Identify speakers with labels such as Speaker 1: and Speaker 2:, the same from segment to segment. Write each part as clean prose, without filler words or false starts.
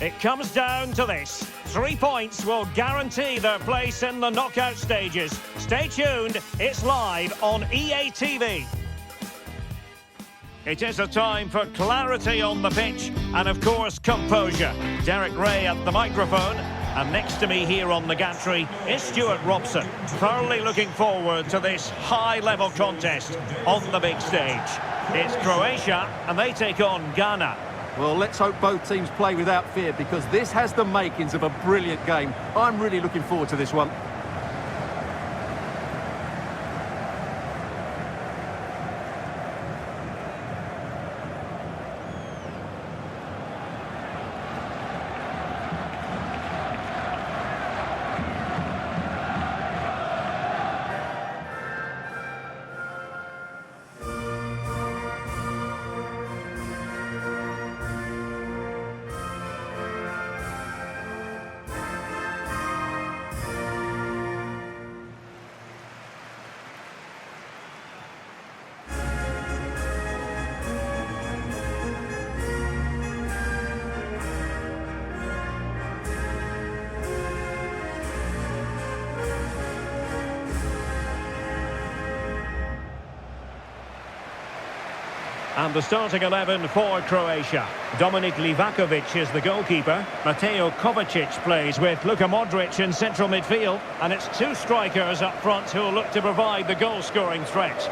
Speaker 1: It comes down to this. 3 points will guarantee their place in the knockout stages. Stay tuned, it's live on EA TV. It is a time for clarity on the pitch and, of course, composure. Derek Ray at the microphone, and next to me here on the gantry is Stuart Robson. Thoroughly looking forward to this high-level contest on the big stage. It's Croatia, and they take on Ghana.
Speaker 2: Well, let's hope both teams play without fear, because this has the makings of a brilliant game. I'm really looking forward to this one.
Speaker 1: And the starting 11 for Croatia. Dominik Livakovic is the goalkeeper. Mateo Kovacic plays with Luka Modric in central midfield. And it's two strikers up front who will look to provide the goal-scoring threat.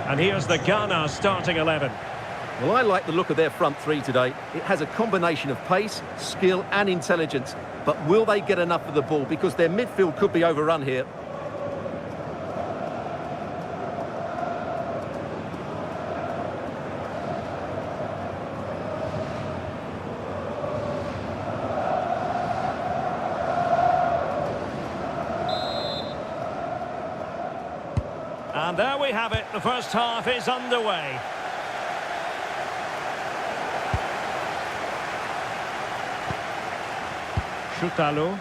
Speaker 1: And here's the Ghana starting 11.
Speaker 2: Well, I like the look of their front three today. It has a combination of pace, skill and intelligence. But will they get enough of the ball? Because their midfield could be overrun here.
Speaker 1: And there we have it. The first half is underway. Shutalo.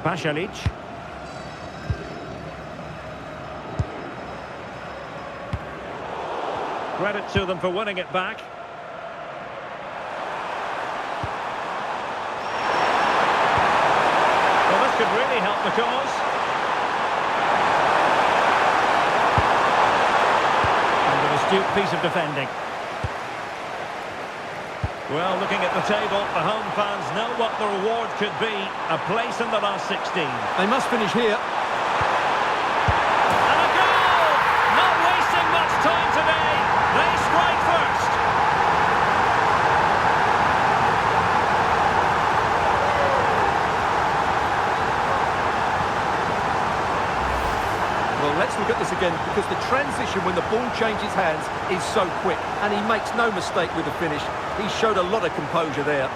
Speaker 1: Pasalic. Credit to them for winning it back. Could really help the cause. And an astute piece of defending. Well, looking at the table, the home fans know what the reward could be. A place in the last 16.
Speaker 2: They must finish here.
Speaker 1: And a goal! Not wasting much time today. They strike first.
Speaker 2: Well, let's look at this again, because the transition when the ball changes hands is so quick, and he makes no mistake with the finish. He showed a lot of composure there.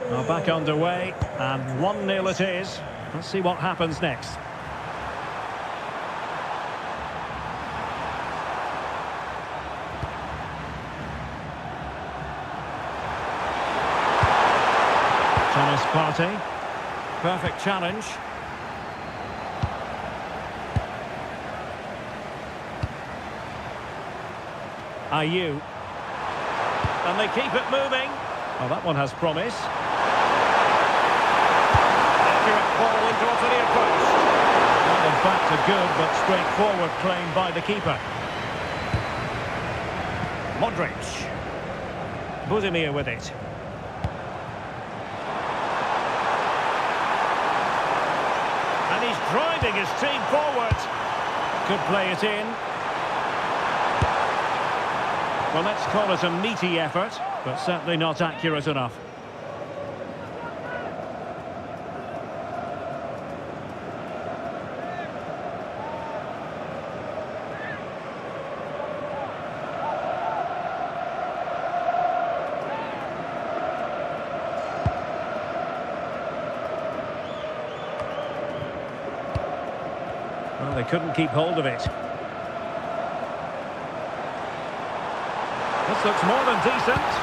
Speaker 1: Well, back underway, and 1-0 it is. Let's see what happens next. Thomas Partey. Perfect challenge. Ayew. And they keep it moving. Oh, that one has promise. Accurate ball into the near post. Well, the fact, a good but straightforward claim by the keeper. Modric. Budimir with it. And he's driving his team forward. Could play it in. Well, let's call it a meaty effort, but certainly not accurate enough. Well, they couldn't keep hold of it. This looks more than decent.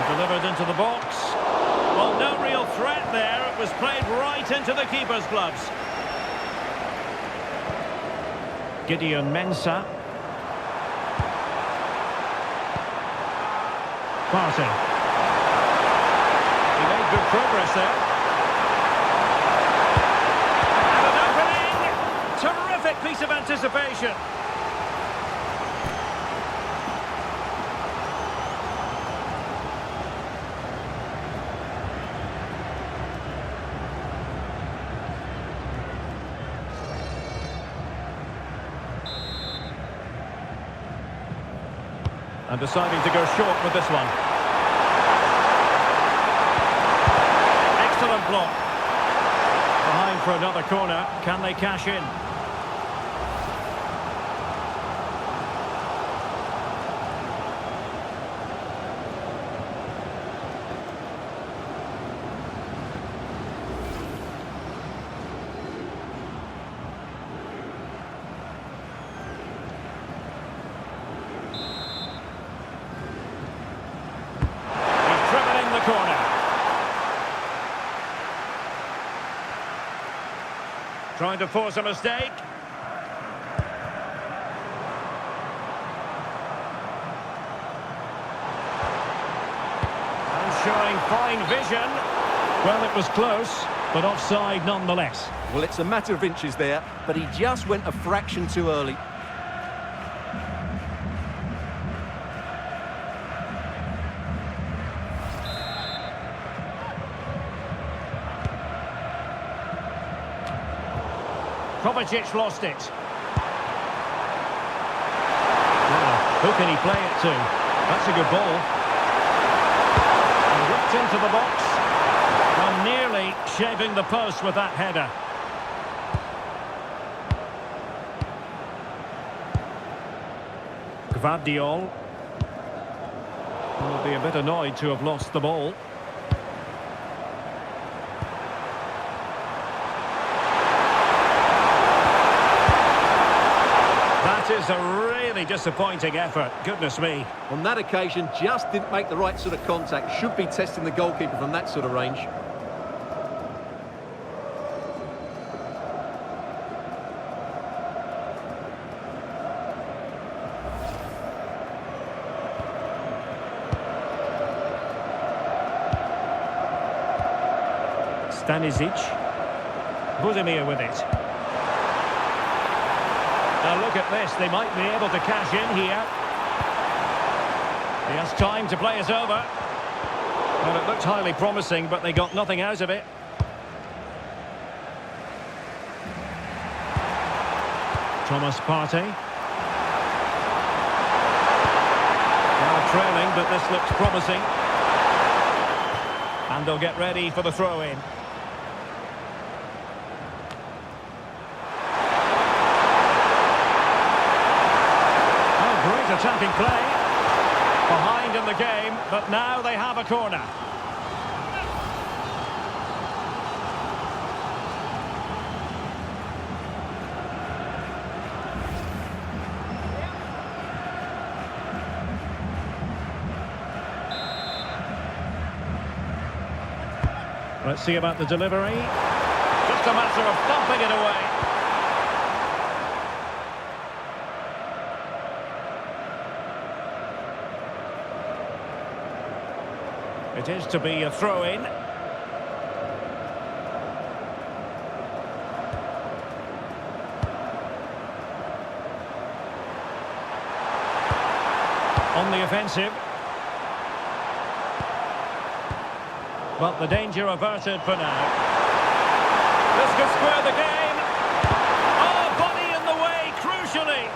Speaker 1: Delivered into the box. Well, no real threat there. It was played right into the keeper's gloves. Gideon Mensah. Partey. He made good progress there. And an opening! Terrific piece of anticipation. And deciding to go short with this one. Excellent block. Behind for another corner. Can they cash in? Corner. Trying to force a mistake. And showing fine vision. Well, it was close, but offside nonetheless.
Speaker 2: Well, it's a matter of inches there, but he just went a fraction too early.
Speaker 1: Kovacic lost it. Now, who can he play it to? That's a good ball. And whipped into the box. And nearly shaving the post with that header. Gvardiol. Will be a bit annoyed to have lost the ball. That is a really disappointing effort. Goodness me.
Speaker 2: On that occasion, just didn't make the right sort of contact. Should be testing the goalkeeper from that sort of range.
Speaker 1: Stanisic. Budimir with it. Now look at this, they might be able to cash in here. He has time to play it over. Well, it looked highly promising, but they got nothing out of it. Thomas Partey. Now trailing, but this looks promising. And they'll get ready for the throw-in. Attacking play, behind in the game, but now they have a corner. Let's see about the delivery. Just a matter of thumping it away. It is to be a throw-in. On the offensive. But the danger averted for now. This could square the game. Oh, body in the way, crucially.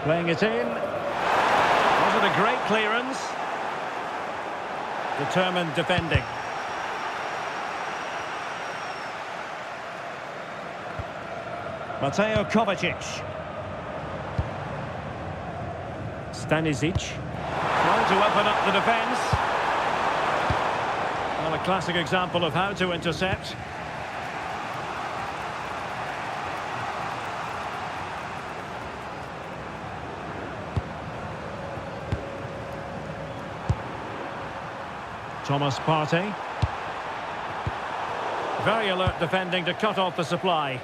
Speaker 1: Playing it in. Was it a great clearance? Determined defending. Mateo Kovacic. Stanisic. Trying to open up the defence. Well, a classic example of how to intercept. Thomas Partey. Very alert defending to cut off the supply.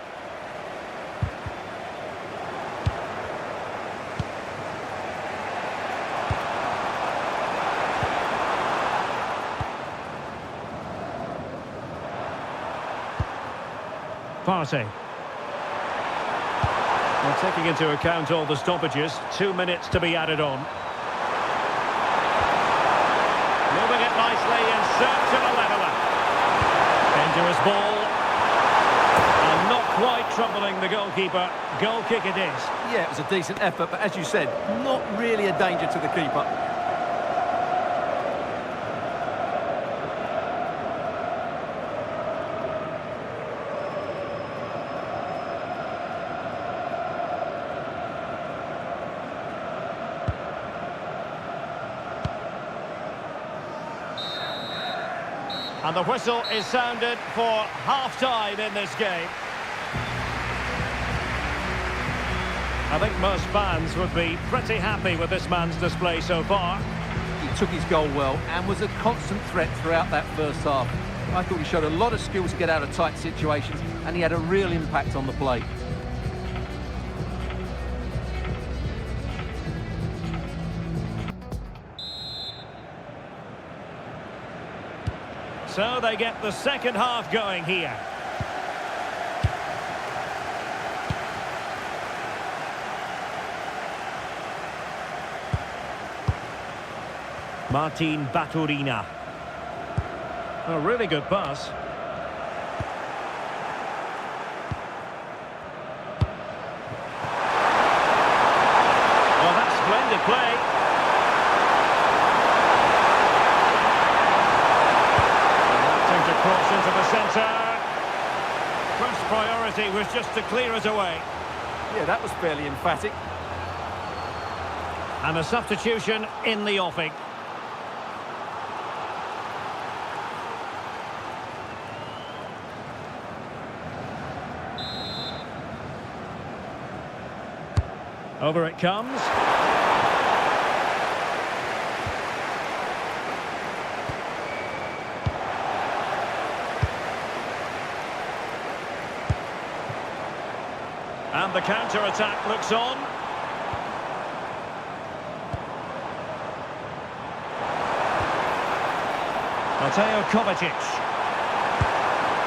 Speaker 1: Partey. Well, taking into account all the stoppages, 2 minutes to be added on. Moving it nicely in search of a leveller. Dangerous ball. And not quite troubling the goalkeeper. Goal kick it is.
Speaker 2: Yeah, it was a decent effort, but as you said, not really a danger to the keeper.
Speaker 1: And the whistle is sounded for half-time in this game. I think most fans would be pretty happy with this man's display so far.
Speaker 2: He took his goal well and was a constant threat throughout that first half. I thought he showed a lot of skill to get out of tight situations, and he had a real impact on the play.
Speaker 1: So they get the second half going here. Martin Baturina. A really good pass. Well, that's splendid play. Cross into the centre. First priority was just to clear it away.
Speaker 2: Yeah, that was fairly emphatic.
Speaker 1: And a substitution in the offing. Over it comes. And the counter-attack looks on. Mateo Kovacic.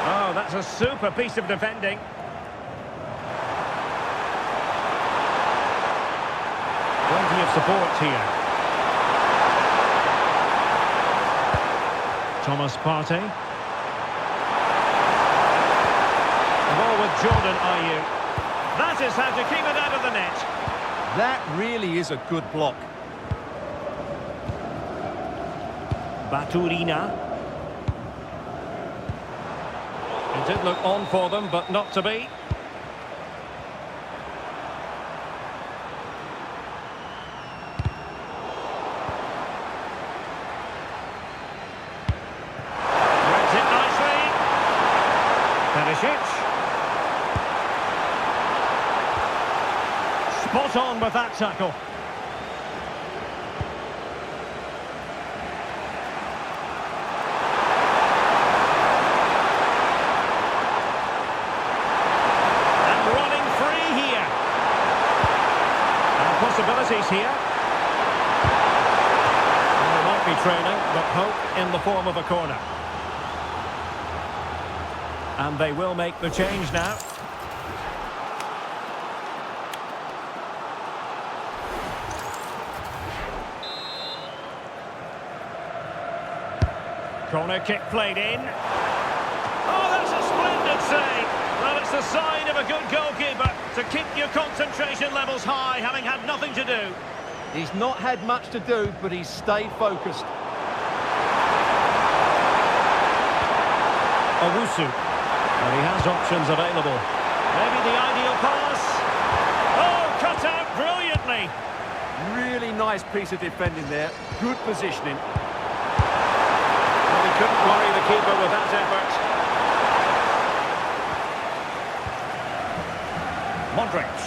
Speaker 1: Oh, that's a super piece of defending. Plenty of support here. Thomas Partey. The ball with Jordan Ayew. That is how to keep it out of the net.
Speaker 2: That really is a good block.
Speaker 1: Baturina. It did look on for them, but not to be. Reads it nicely. Perisic. Spot on with that tackle. And running free here. And possibilities here. training, but hope in the form of a corner. And they will make the change now. Corner kick played in. Oh, that's a splendid save. Well, it's the sign of a good goalkeeper to keep your concentration levels high, having had nothing to do.
Speaker 2: He's not had much to do, but he's stayed focused.
Speaker 1: Owusu. And he has options available. Maybe the ideal pass. Oh, cut out brilliantly.
Speaker 2: Really nice piece of defending there. Good positioning.
Speaker 1: Well, he couldn't worry the keeper with that effort. Modric.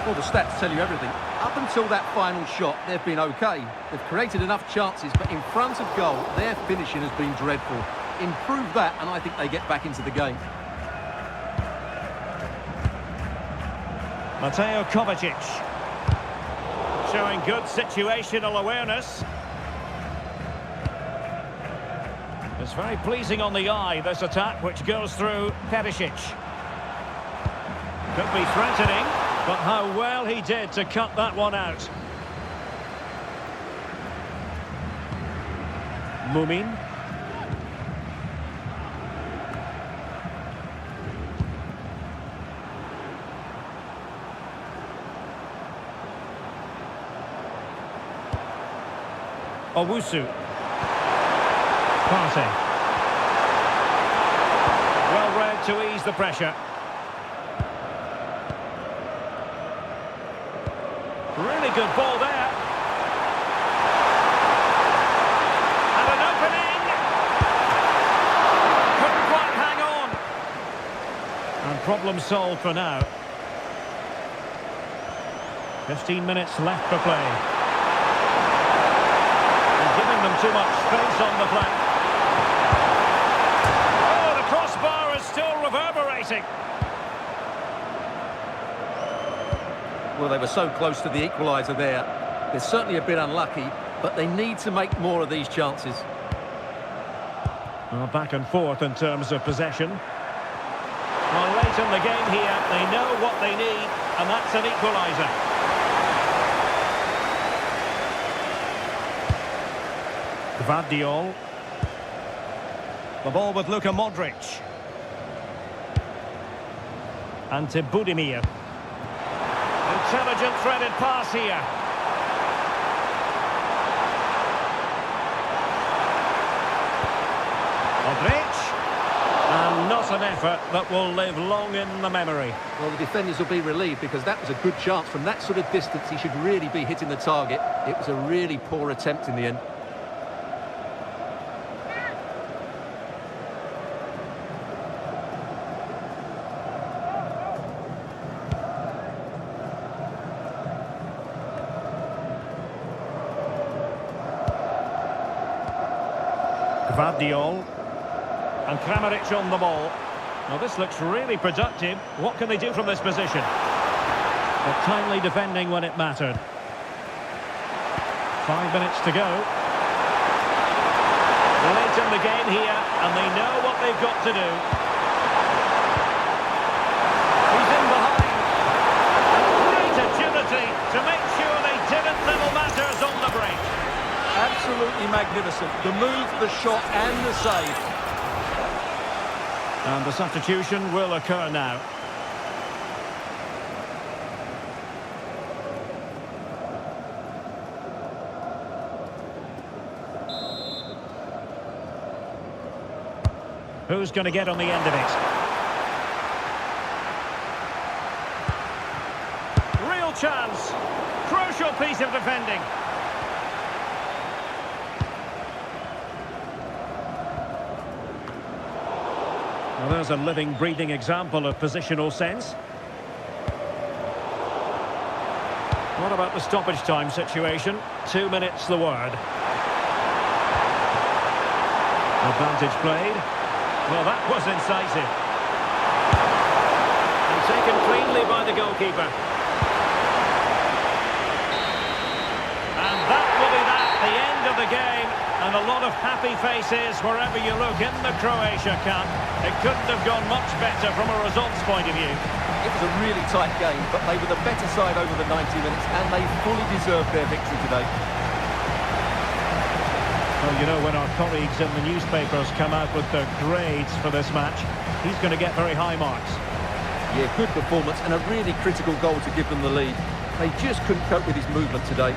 Speaker 2: Well, the stats tell you everything. Up until that final shot, they've been okay. They've created enough chances, but in front of goal, their finishing has been dreadful. Improve that, and I think they get back into the game.
Speaker 1: Mateo Kovacic. Showing good situational awareness. It's very pleasing on the eye, this attack, which goes through Perisic. Could be threatening, but how well he did to cut that one out. Mumin. Owusu. Partey. Well read to ease the pressure. Really good ball there. And an opening. Couldn't quite hang on. And problem solved for now. 15 minutes left for play. Them too much space on the flank. Oh, the crossbar is still reverberating.
Speaker 2: Well, they were so close to the equaliser there. They're certainly a bit unlucky, but they need to make more of these chances.
Speaker 1: Well, back and forth in terms of possession. Well, late in the game here, they know what they need, and that's an equaliser. Gvardiol. The ball with Luka Modric. Ante Budimir. Intelligent threaded pass here. Modric. And not an effort that will live long in the memory.
Speaker 2: Well, the defenders will be relieved because that was a good chance. From that sort of distance, he should really be hitting the target. It was a really poor attempt in the end.
Speaker 1: Gvardiol. And Kramaric on the ball. Now this looks really productive. What can they do from this position? But timely defending when it mattered. 5 minutes to go. Late in the game here, and they know what they've got to do. He's in behind. And great agility to make sure they didn't little matters on the break.
Speaker 2: Absolutely magnificent. The move, the shot and the save.
Speaker 1: And the substitution will occur now. Who's going to get on the end of it? Real chance. Crucial piece of defending. Well, there's a living, breathing example of positional sense. What about the stoppage time situation? 2 minutes the word. Advantage played. Well, that was incisive. And taken cleanly by the goalkeeper. And that will be that, the end. the game, and a lot of happy faces wherever you look in the Croatia Cup. It couldn't have gone much better from a results point of view.
Speaker 2: It was a really tight game, but they were the better side over the 90 minutes, and they fully deserved their victory today.
Speaker 1: Well, you know, when our colleagues in the newspapers come out with their grades for this match, he's going to get very high marks.
Speaker 2: Yeah, good performance and a really critical goal to give them the lead. They just couldn't cope with his movement today.